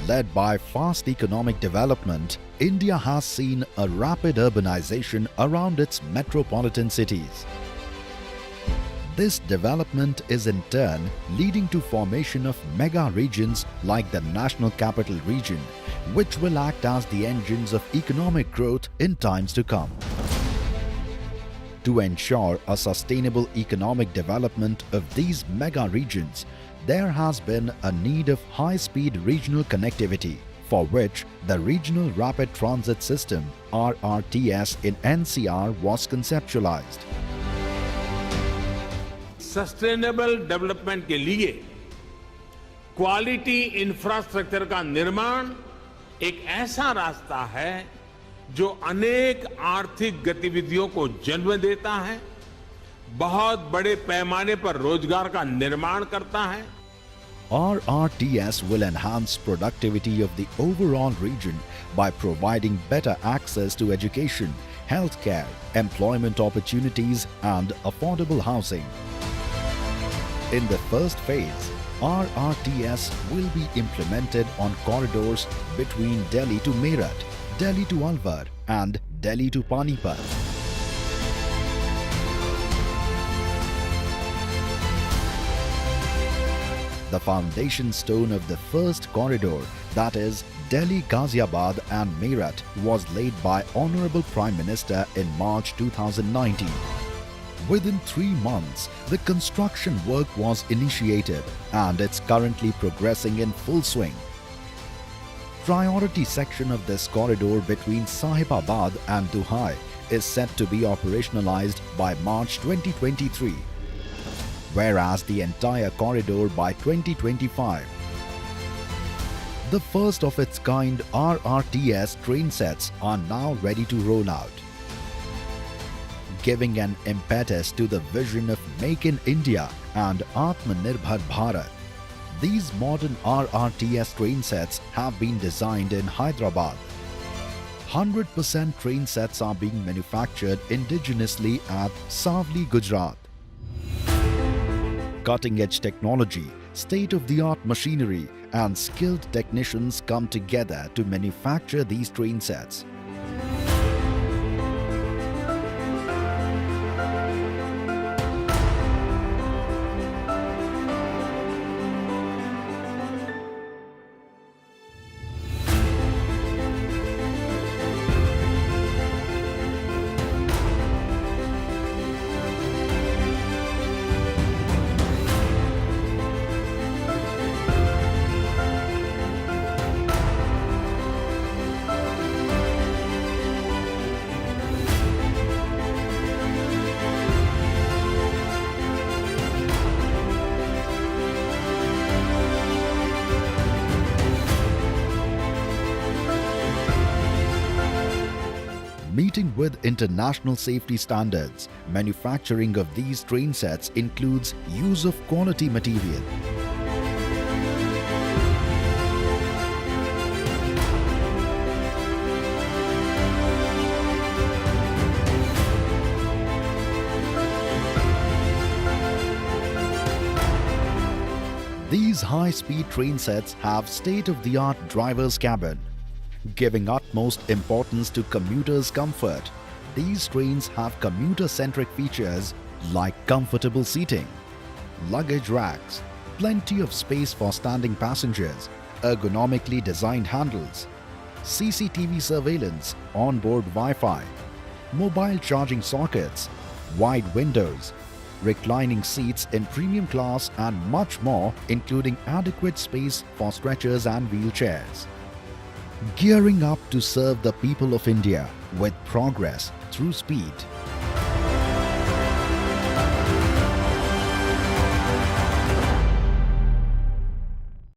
Led by fast economic development, India has seen a rapid urbanization around its metropolitan cities. This development is in turn leading to formation of mega regions like the National Capital Region, which will act as the engines of economic growth in times to come. To ensure a sustainable economic development of these mega regions, there has been a need of high-speed regional connectivity, for which the Regional Rapid Transit System (RRTS) in NCR was conceptualized. Sustainable development के लिए quality infrastructure का निर्माण एक ऐसा रास्ता है जो अनेक आर्थिक गतिविधियों को जन्म देता है, बहुत बड़े पैमाने पर रोजगार का निर्माण करता है. RRTS will enhance productivity of the overall region by providing better access to education, healthcare, employment opportunities and affordable housing. In the first phase, RRTS will be implemented on corridors between Delhi to Meerut, Delhi to Alwar and Delhi to Panipat. The foundation stone of the first corridor, that is Delhi-Ghaziabad and Meerut, was laid by Honorable Prime Minister in March 2019. Within 3 months, the construction work was initiated and it's currently progressing in full swing. Priority section of this corridor between Sahibabad and Duhai is set to be operationalized by March 2023, whereas the entire corridor by 2025. The first of its kind RRTS train sets are now ready to roll out, giving an impetus to the vision of Make in India and Atmanirbhar Bharat. These modern RRTS train sets have been designed in Hyderabad. 100% train sets are being manufactured indigenously at Savli, Gujarat. Cutting-edge technology, state-of-the-art machinery and skilled technicians come together to manufacture these train sets. Meeting with international safety standards, manufacturing of these train sets includes use of quality material. These high-speed train sets have state-of-the-art driver's cabin, giving utmost importance to commuters' comfort. These trains have commuter-centric features like comfortable seating, luggage racks, plenty of space for standing passengers, ergonomically designed handles, CCTV surveillance, onboard Wi-Fi, mobile charging sockets, wide windows, reclining seats in premium class and much more, including adequate space for stretchers and wheelchairs. Gearing up to serve the people of India with progress through speed.